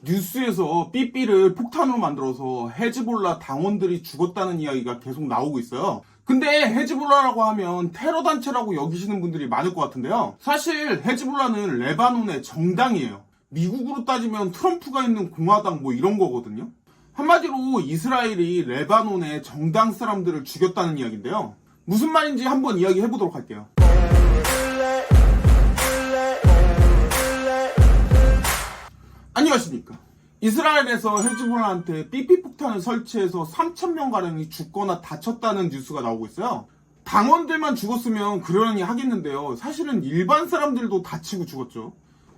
뉴스에서 삐삐를 폭탄으로 만들어서 헤즈볼라 당원들이 죽었다는 이야기가 계속 나오고 있어요. 근데 헤즈볼라라고 하면 테러 단체라고 여기시는 분들이 많을 것 같은데요. 사실 헤즈볼라는 레바논의 정당이에요. 미국으로 따지면 트럼프가 있는 공화당 뭐 이런 거거든요. 한마디로 이스라엘이 레바논의 정당 사람들을 죽였다는 이야기인데요. 무슨 말인지 한번 이야기해 보도록 할게요. 안녕하십니까. 이스라엘에서 헤즈볼라한테 삐삐 폭탄을 설치해서 3,000명가량이 죽거나 다쳤다는 뉴스가 나오고 있어요. 당원들만 죽었으면 그러려니 하겠는데요. 사실은 일반 사람들도 다치고 죽었죠.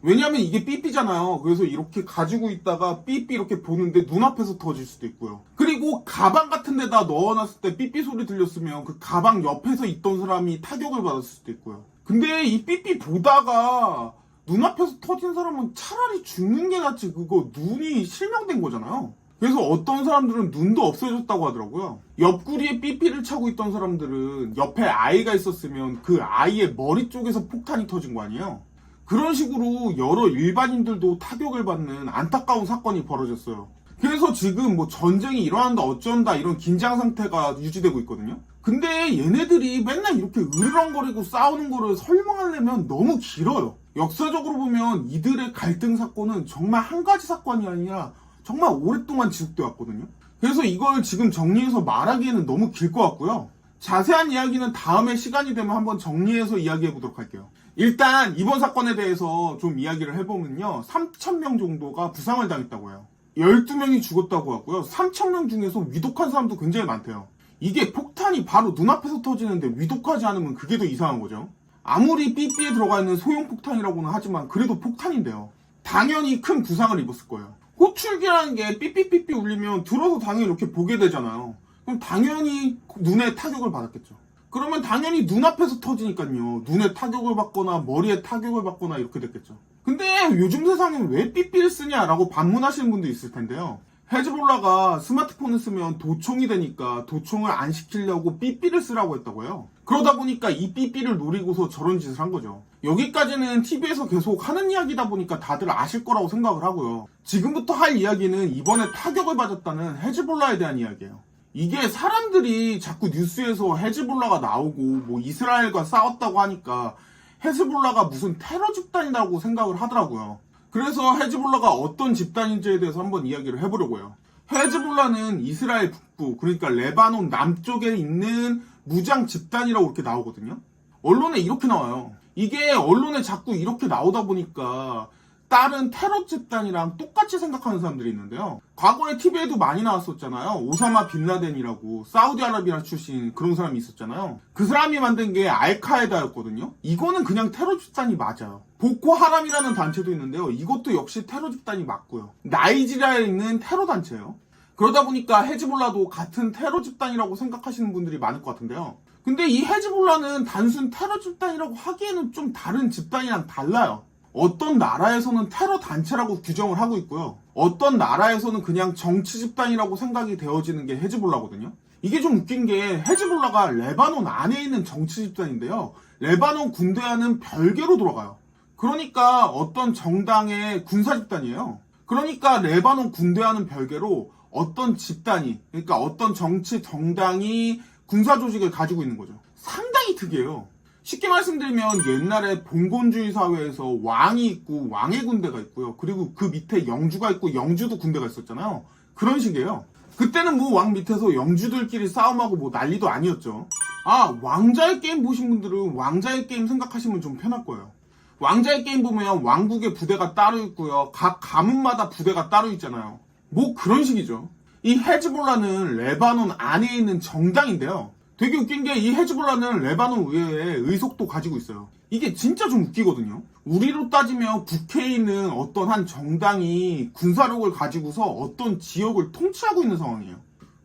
왜냐면 이게 삐삐잖아요. 그래서 이렇게 가지고 있다가 삐삐 이렇게 보는데 눈앞에서 터질 수도 있고요. 그리고 가방 같은 데다 넣어놨을 때 삐삐 소리 들렸으면 그 가방 옆에서 있던 사람이 타격을 받았을 수도 있고요. 근데 이 삐삐 보다가 눈앞에서 터진 사람은 차라리 죽는 게 낫지, 그거 눈이 실명된 거잖아요. 그래서 어떤 사람들은 눈도 없어졌다고 하더라고요. 옆구리에 삐삐를 차고 있던 사람들은 옆에 아이가 있었으면 그 아이의 머리 쪽에서 폭탄이 터진 거 아니에요. 그런 식으로 여러 일반인들도 타격을 받는 안타까운 사건이 벌어졌어요. 그래서 지금 뭐 전쟁이 일어난다 어쩐다 이런 긴장 상태가 유지되고 있거든요. 근데 얘네들이 맨날 이렇게 으르렁거리고 싸우는 거를 설명하려면 너무 길어요. 역사적으로 보면 이들의 갈등 사건은 정말 한 가지 사건이 아니라 정말 오랫동안 지속되어 왔거든요. 그래서 이걸 지금 정리해서 말하기에는 너무 길 것 같고요. 자세한 이야기는 다음에 시간이 되면 한번 정리해서 이야기해 보도록 할게요. 일단 이번 사건에 대해서 좀 이야기를 해보면요. 3,000명 정도가 부상을 당했다고 해요. 12명이 죽었다고 하고요. 3,000명 중에서 위독한 사람도 굉장히 많대요. 이게 폭탄이 바로 눈앞에서 터지는데 위독하지 않으면 그게 더 이상한 거죠. 아무리 삐삐에 들어가 있는 소형 폭탄이라고는 하지만 그래도 폭탄인데요. 당연히 큰 부상을 입었을 거예요. 호출기라는 게 삐삐삐삐 울리면 들어서 당연히 이렇게 보게 되잖아요. 그럼 당연히 눈에 타격을 받았겠죠. 그러면 당연히 눈앞에서 터지니까요. 눈에 타격을 받거나 머리에 타격을 받거나 이렇게 됐겠죠. 근데 요즘 세상에 왜 삐삐를 쓰냐라고 반문하시는 분도 있을 텐데요. 헤즈볼라가 스마트폰을 쓰면 도청이 되니까 도청을 안 시키려고 삐삐를 쓰라고 했다고 해요. 그러다 보니까 이 삐삐를 노리고서 저런 짓을 한 거죠. 여기까지는 TV에서 계속 하는 이야기다 보니까 다들 아실 거라고 생각을 하고요. 지금부터 할 이야기는 이번에 타격을 받았다는 헤즈볼라에 대한 이야기예요. 이게 사람들이 자꾸 뉴스에서 헤즈볼라가 나오고 뭐 이스라엘과 싸웠다고 하니까 헤즈볼라가 무슨 테러 집단이라고 생각을 하더라고요. 그래서 헤즈볼라가 어떤 집단인지에 대해서 한번 이야기를 해보려고요. 헤즈볼라는 이스라엘 북부, 그러니까 레바논 남쪽에 있는 무장 집단이라고 이렇게 나오거든요. 언론에 이렇게 나와요. 이게 언론에 자꾸 이렇게 나오다 보니까 다른 테러 집단이랑 똑같이 생각하는 사람들이 있는데요. 과거에 TV에도 많이 나왔었잖아요. 오사마 빈라덴이라고 사우디아라비아 출신 그런 사람이 있었잖아요. 그 사람이 만든 게 알카에다였거든요. 이거는 그냥 테러 집단이 맞아요. 보코하람이라는 단체도 있는데요. 이것도 역시 테러 집단이 맞고요. 나이지리아에 있는 테러 단체예요. 그러다 보니까 헤즈볼라도 같은 테러 집단이라고 생각하시는 분들이 많을 것 같은데요. 근데 이 헤즈볼라는 단순 테러 집단이라고 하기에는 좀 다른 집단이랑 달라요. 어떤 나라에서는 테러 단체라고 규정을 하고 있고요. 어떤 나라에서는 그냥 정치 집단이라고 생각이 되어지는 게 헤즈볼라거든요. 이게 좀 웃긴 게 헤즈볼라가 레바논 안에 있는 정치 집단인데요. 레바논 군대와는 별개로 돌아가요. 그러니까 어떤 정당의 군사 집단이에요. 그러니까 레바논 군대와는 별개로 어떤 집단이, 그러니까 어떤 정치 정당이 군사 조직을 가지고 있는 거죠. 상당히 특이해요. 쉽게 말씀드리면 옛날에 봉건주의 사회에서 왕이 있고 왕의 군대가 있고요. 그리고 그 밑에 영주가 있고 영주도 군대가 있었잖아요. 그런 식이에요. 그때는 뭐 왕 밑에서 영주들끼리 싸움하고 뭐 난리도 아니었죠. 왕자의 게임 보신 분들은 왕자의 게임 생각하시면 좀 편할 거예요. 왕자의 게임 보면 왕국의 부대가 따로 있고요. 각 가문마다 부대가 따로 있잖아요. 뭐 그런 식이죠. 이 헤즈볼라는 레바논 안에 있는 정당인데요. 되게 웃긴 게 이 헤즈볼라는 레바논 의회에 의석도 가지고 있어요. 이게 진짜 좀 웃기거든요. 우리로 따지면 국회에 있는 어떤 한 정당이 군사력을 가지고서 어떤 지역을 통치하고 있는 상황이에요.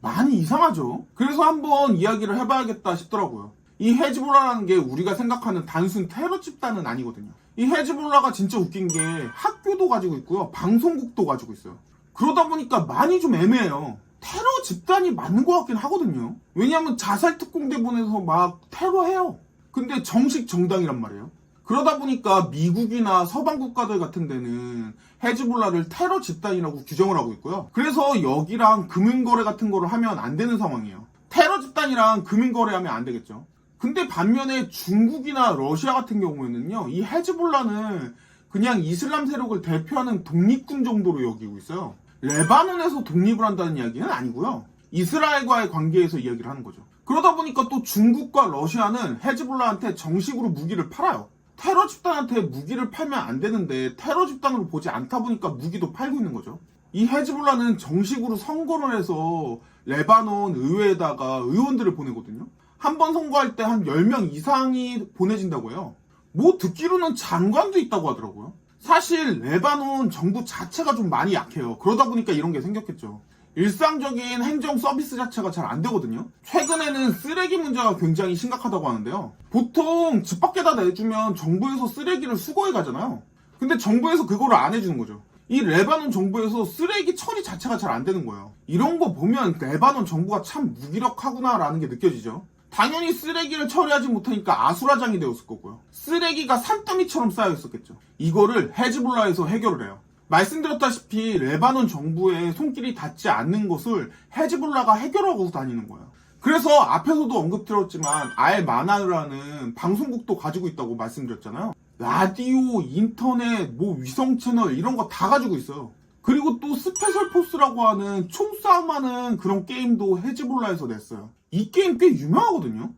많이 이상하죠? 그래서 한번 이야기를 해봐야겠다 싶더라고요. 이 헤즈볼라라는 게 우리가 생각하는 단순 테러 집단은 아니거든요. 이 헤즈볼라가 진짜 웃긴 게 학교도 가지고 있고요. 방송국도 가지고 있어요. 그러다 보니까 많이 좀 애매해요. 테러 집단이 맞는 것 같긴 하거든요. 왜냐하면 자살 특공대 보내서 막 테러해요. 근데 정식 정당이란 말이에요. 그러다 보니까 미국이나 서방 국가들 같은 데는 헤즈볼라를 테러 집단이라고 규정을 하고 있고요. 그래서 여기랑 금융거래 같은 거를 하면 안 되는 상황이에요. 테러 집단이랑 금융거래하면 안 되겠죠. 근데 반면에 중국이나 러시아 같은 경우에는요, 이 헤즈볼라는 그냥 이슬람 세력을 대표하는 독립군 정도로 여기고 있어요. 레바논에서 독립을 한다는 이야기는 아니고요. 이스라엘과의 관계에서 이야기를 하는 거죠. 그러다 보니까 또 중국과 러시아는 헤즈볼라한테 정식으로 무기를 팔아요. 테러 집단한테 무기를 팔면 안 되는데 테러 집단으로 보지 않다 보니까 무기도 팔고 있는 거죠. 이 헤즈볼라는 정식으로 선거를 해서 레바논 의회에다가 의원들을 보내거든요. 한 번 선거할 때 한 10명 이상이 보내진다고 해요. 뭐 듣기로는 장관도 있다고 하더라고요. 사실 레바논 정부 자체가 좀 많이 약해요. 그러다 보니까 이런 게 생겼겠죠. 일상적인 행정 서비스 자체가 잘 안 되거든요. 최근에는 쓰레기 문제가 굉장히 심각하다고 하는데요. 보통 집 밖에다 내주면 정부에서 쓰레기를 수거해 가잖아요. 근데 정부에서 그거를 안 해주는 거죠. 이 레바논 정부에서 쓰레기 처리 자체가 잘 안 되는 거예요. 이런 거 보면 레바논 정부가 참 무기력하구나라는 게 느껴지죠. 당연히 쓰레기를 처리하지 못하니까 아수라장이 되었을 거고요. 쓰레기가 산더미처럼 쌓여 있었겠죠. 이거를 헤즈볼라에서 해결을 해요. 말씀드렸다시피 레바논 정부의 손길이 닿지 않는 것을 헤즈볼라가 해결하고 다니는 거예요. 그래서 앞에서도 언급드렸지만 알마나라는 방송국도 가지고 있다고 말씀드렸잖아요. 라디오, 인터넷, 뭐 위성 채널 이런 거 다 가지고 있어요. 그리고 또 스페셜 포스라고 하는 총싸움하는 그런 게임도 헤즈볼라에서 냈어요. 이 게임 꽤 유명하거든요.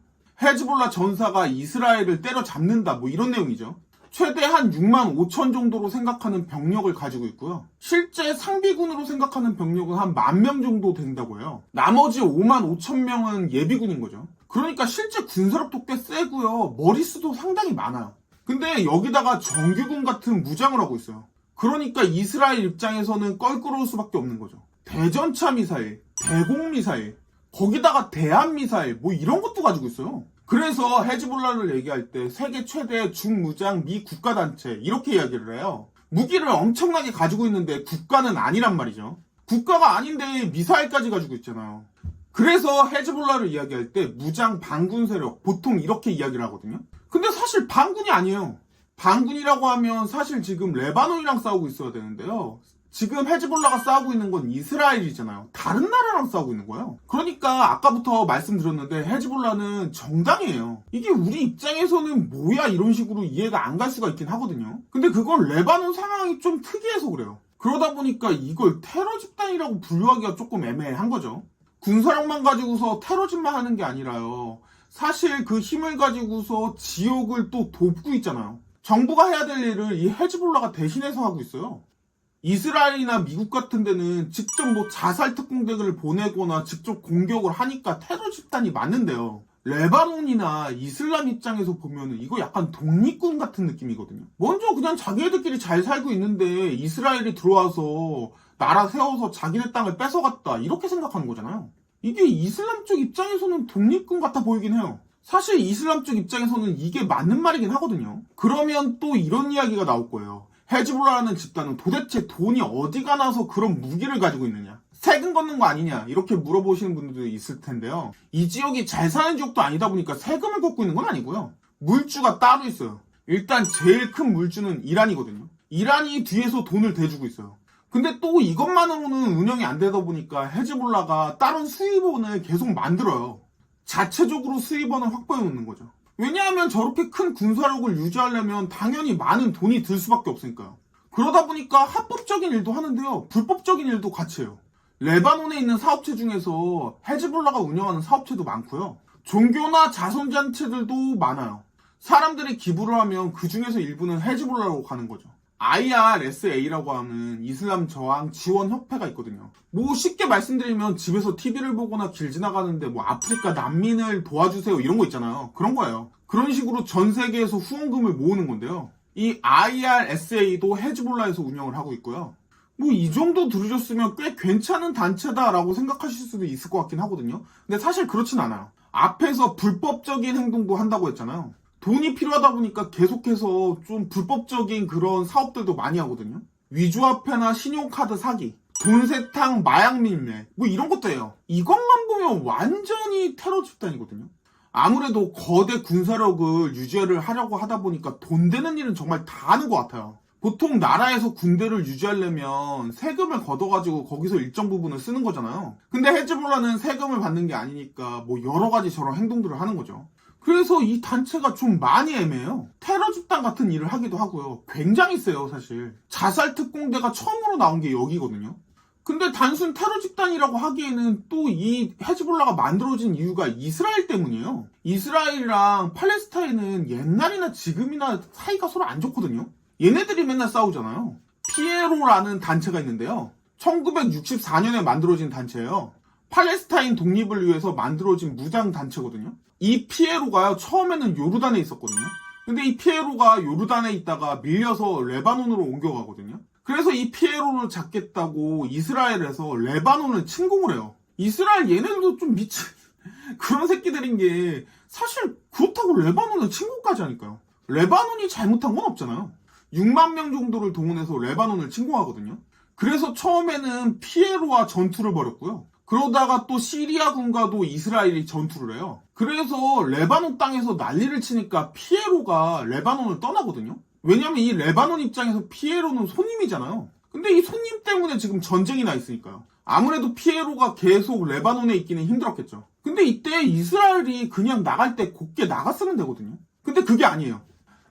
헤즈볼라 전사가 이스라엘을 때려잡는다 뭐 이런 내용이죠. 최대 한 6만 5천 정도로 생각하는 병력을 가지고 있고요. 실제 상비군으로 생각하는 병력은 한 10,000명 정도 된다고 해요. 나머지 5만 5천 명은 예비군인 거죠. 그러니까 실제 군사력도 꽤 세고요. 머리수도 상당히 많아요. 근데 여기다가 정규군 같은 무장을 하고 있어요. 그러니까 이스라엘 입장에서는 껄끄러울 수밖에 없는 거죠. 대전차 미사일, 대공 미사일, 거기다가 대한 미사일 뭐 이런 것도 가지고 있어요. 그래서 헤즈볼라를 얘기할 때 세계 최대 중무장 미 국가단체 이렇게 이야기를 해요. 무기를 엄청나게 가지고 있는데 국가는 아니란 말이죠. 국가가 아닌데 미사일까지 가지고 있잖아요. 그래서 헤즈볼라를 이야기할 때 무장 반군 세력 보통 이렇게 이야기를 하거든요. 근데 사실 반군이 아니에요. 반군이라고 하면 사실 지금 레바논이랑 싸우고 있어야 되는데요. 지금 헤즈볼라가 싸우고 있는 건 이스라엘이잖아요. 다른 나라랑 싸우고 있는 거예요. 그러니까 아까부터 말씀드렸는데 헤즈볼라는 정당이에요. 이게 우리 입장에서는 뭐야 이런 식으로 이해가 안 갈 수가 있긴 하거든요. 근데 그건 레바논 상황이 좀 특이해서 그래요. 그러다 보니까 이걸 테러 집단이라고 분류하기가 조금 애매한 거죠. 군사력만 가지고서 테러짓만 하는 게 아니라요. 사실 그 힘을 가지고서 지역을 또 돕고 있잖아요. 정부가 해야 될 일을 이 헤즈볼라가 대신해서 하고 있어요. 이스라엘이나 미국 같은 데는 직접 뭐 자살 특공대를 보내거나 직접 공격을 하니까 테러 집단이 맞는데요. 레바논이나 이슬람 입장에서 보면은 이거 약간 독립군 같은 느낌이거든요. 먼저 그냥 자기네들끼리 잘 살고 있는데 이스라엘이 들어와서 나라 세워서 자기네 땅을 뺏어갔다 이렇게 생각하는 거잖아요. 이게 이슬람 쪽 입장에서는 독립군 같아 보이긴 해요. 사실 이슬람 쪽 입장에서는 이게 맞는 말이긴 하거든요. 그러면 또 이런 이야기가 나올 거예요. 헤즈볼라라는 집단은 도대체 돈이 어디가 나서 그런 무기를 가지고 있느냐? 세금 걷는 거 아니냐? 이렇게 물어보시는 분들도 있을 텐데요. 이 지역이 잘 사는 지역도 아니다 보니까 세금을 걷고 있는 건 아니고요. 물주가 따로 있어요. 일단 제일 큰 물주는 이란이거든요. 이란이 뒤에서 돈을 대주고 있어요. 근데 또 이것만으로는 운영이 안 되다 보니까 헤즈볼라가 다른 수입원을 계속 만들어요. 자체적으로 수입원을 확보해 놓는 거죠. 왜냐하면 저렇게 큰 군사력을 유지하려면 당연히 많은 돈이 들 수밖에 없으니까요. 그러다 보니까 합법적인 일도 하는데요. 불법적인 일도 같이 해요. 레바논에 있는 사업체 중에서 헤즈볼라가 운영하는 사업체도 많고요. 종교나 자선단체들도 많아요. 사람들이 기부를 하면 그 중에서 일부는 헤즈볼라로 가는 거죠. IRSA라고 하는 이슬람 저항 지원 협회가 있거든요. 뭐 쉽게 말씀드리면 집에서 TV를 보거나 길 지나가는데 뭐 아프리카 난민을 도와주세요 이런 거 있잖아요. 그런 거예요. 그런 식으로 전 세계에서 후원금을 모으는 건데요. 이 IRSA도 헤즈볼라에서 운영을 하고 있고요. 뭐 이 정도 들으셨으면 꽤 괜찮은 단체다라고 생각하실 수도 있을 것 같긴 하거든요. 근데 사실 그렇진 않아요. 앞에서 불법적인 행동도 한다고 했잖아요. 돈이 필요하다 보니까 계속해서 좀 불법적인 그런 사업들도 많이 하거든요. 위조화폐나 신용카드 사기, 돈 세탁, 마약 밀매 뭐 이런 것도 해요. 이것만 보면 완전히 테러 집단이거든요. 아무래도 거대 군사력을 유지를 하려고 하다 보니까 돈 되는 일은 정말 다 하는 것 같아요. 보통 나라에서 군대를 유지하려면 세금을 걷어가지고 거기서 일정 부분을 쓰는 거잖아요. 근데 헤즈볼라는 세금을 받는 게 아니니까 뭐 여러 가지 저런 행동들을 하는 거죠. 그래서 이 단체가 좀 많이 애매해요. 테러 집단 같은 일을 하기도 하고요. 굉장히 세요, 사실. 자살 특공대가 처음으로 나온 게 여기거든요. 근데 단순 테러 집단이라고 하기에는 또 이 헤즈볼라가 만들어진 이유가 이스라엘 때문이에요. 이스라엘이랑 팔레스타인은 옛날이나 지금이나 사이가 서로 안 좋거든요. 얘네들이 맨날 싸우잖아요. 피에로라는 단체가 있는데요. 1964년에 만들어진 단체예요. 팔레스타인 독립을 위해서 만들어진 무장 단체거든요. 이 피에로가요, 처음에는 요르단에 있었거든요. 근데 이 피에로가 요르단에 있다가 밀려서 레바논으로 옮겨가거든요. 그래서 이 피에로를 잡겠다고 이스라엘에서 레바논을 침공을 해요. 이스라엘 얘네들도 좀 미친 그런 새끼들인 게, 사실 그렇다고 레바논을 침공까지 하니까요. 레바논이 잘못한 건 없잖아요. 6만 명 정도를 동원해서 레바논을 침공하거든요. 그래서 처음에는 피에로와 전투를 벌였고요. 그러다가 또 시리아군과도 이스라엘이 전투를 해요. 그래서 레바논 땅에서 난리를 치니까 피에로가 레바논을 떠나거든요. 왜냐면 이 레바논 입장에서 피에로는 손님이잖아요. 근데 이 손님 때문에 지금 전쟁이 나 있으니까요. 아무래도 피에로가 계속 레바논에 있기는 힘들었겠죠. 근데 이때 이스라엘이 그냥 나갈 때 곱게 나갔으면 되거든요. 근데 그게 아니에요.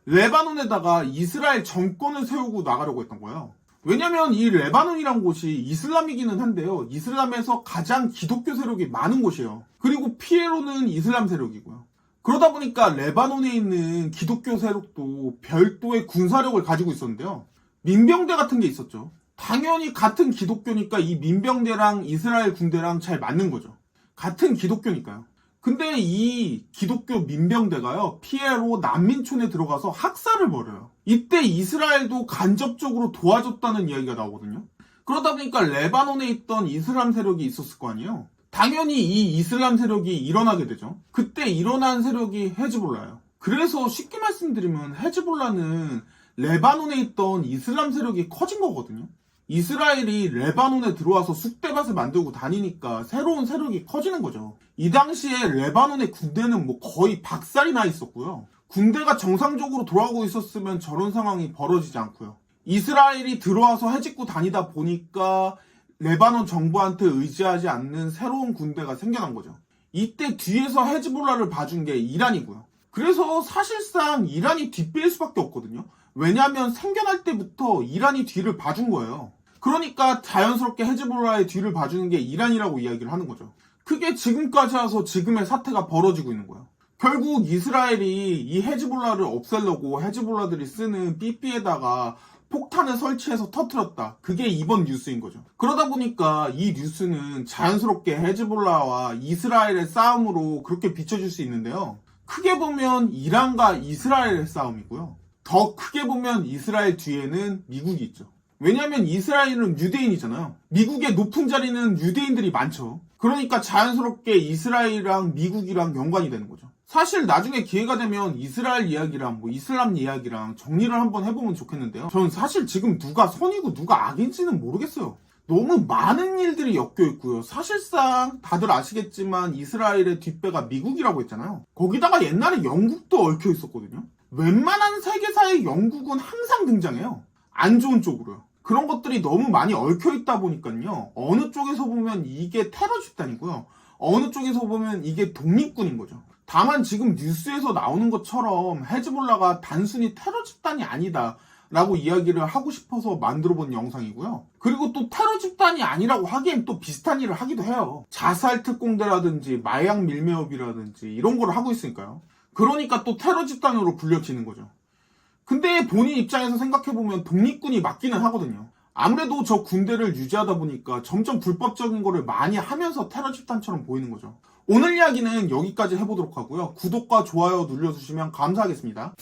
레바논에다가 이스라엘 정권을 세우고 나가려고 했던 거예요. 왜냐면 이 레바논이란 곳이 이슬람이기는 한데요. 이슬람에서 가장 기독교 세력이 많은 곳이에요. 그리고 피에로는 이슬람 세력이고요. 그러다 보니까 레바논에 있는 기독교 세력도 별도의 군사력을 가지고 있었는데요. 민병대 같은 게 있었죠. 당연히 같은 기독교니까 이 민병대랑 이스라엘 군대랑 잘 맞는 거죠. 같은 기독교니까요. 근데 이 기독교 민병대가요, 피에로 난민촌에 들어가서 학살을 벌여요. 이때 이스라엘도 간접적으로 도와줬다는 이야기가 나오거든요. 그러다 보니까 레바논에 있던 이슬람 세력이 있었을 거 아니에요. 당연히 이 이슬람 세력이 일어나게 되죠. 그때 일어난 세력이 헤즈볼라예요. 그래서 쉽게 말씀드리면 헤즈볼라는 레바논에 있던 이슬람 세력이 커진 거거든요. 이스라엘이 레바논에 들어와서 쑥대밭을 만들고 다니니까 새로운 세력이 커지는 거죠. 이 당시에 레바논의 군대는 뭐 거의 박살이 나 있었고요. 군대가 정상적으로 돌아가고 있었으면 저런 상황이 벌어지지 않고요. 이스라엘이 들어와서 해집고 다니다 보니까 레바논 정부한테 의지하지 않는 새로운 군대가 생겨난 거죠. 이때 뒤에서 헤즈볼라를 봐준 게 이란이고요. 그래서 사실상 이란이 뒷배일 수밖에 없거든요. 왜냐하면 생겨날 때부터 이란이 뒤를 봐준 거예요. 그러니까 자연스럽게 헤즈볼라의 뒤를 봐주는 게 이란이라고 이야기를 하는 거죠. 그게 지금까지 와서 지금의 사태가 벌어지고 있는 거예요. 결국 이스라엘이 이 헤즈볼라를 없애려고 헤즈볼라들이 쓰는 삐삐에다가 폭탄을 설치해서 터뜨렸다. 그게 이번 뉴스인 거죠. 그러다 보니까 이 뉴스는 자연스럽게 헤즈볼라와 이스라엘의 싸움으로 그렇게 비춰질 수 있는데요. 크게 보면 이란과 이스라엘의 싸움이고요. 더 크게 보면 이스라엘 뒤에는 미국이 있죠. 왜냐하면 이스라엘은 유대인이잖아요. 미국의 높은 자리는 유대인들이 많죠. 그러니까 자연스럽게 이스라엘이랑 미국이랑 연관이 되는 거죠. 사실 나중에 기회가 되면 이스라엘 이야기랑 뭐 이슬람 이야기랑 정리를 한번 해보면 좋겠는데요. 저는 사실 지금 누가 선이고 누가 악인지는 모르겠어요. 너무 많은 일들이 엮여 있고요. 사실상 다들 아시겠지만 이스라엘의 뒷배가 미국이라고 했잖아요. 거기다가 옛날에 영국도 얽혀 있었거든요. 웬만한 세계사의 영국은 항상 등장해요. 안 좋은 쪽으로요. 그런 것들이 너무 많이 얽혀 있다 보니까요. 어느 쪽에서 보면 이게 테러 집단이고요. 어느 쪽에서 보면 이게 독립군인 거죠. 다만 지금 뉴스에서 나오는 것처럼 헤즈볼라가 단순히 테러 집단이 아니다 라고 이야기를 하고 싶어서 만들어 본 영상이고요. 그리고 또 테러 집단이 아니라고 하기엔 또 비슷한 일을 하기도 해요. 자살 특공대라든지 마약 밀매업이라든지 이런 걸 하고 있으니까요. 그러니까 또 테러 집단으로 불려지는 거죠. 근데 본인 입장에서 생각해보면 독립군이 맞기는 하거든요. 아무래도 저 군대를 유지하다 보니까 점점 불법적인 거를 많이 하면서 테러 집단처럼 보이는 거죠. 오늘 이야기는 여기까지 해보도록 하고요. 구독과 좋아요 눌러주시면 감사하겠습니다.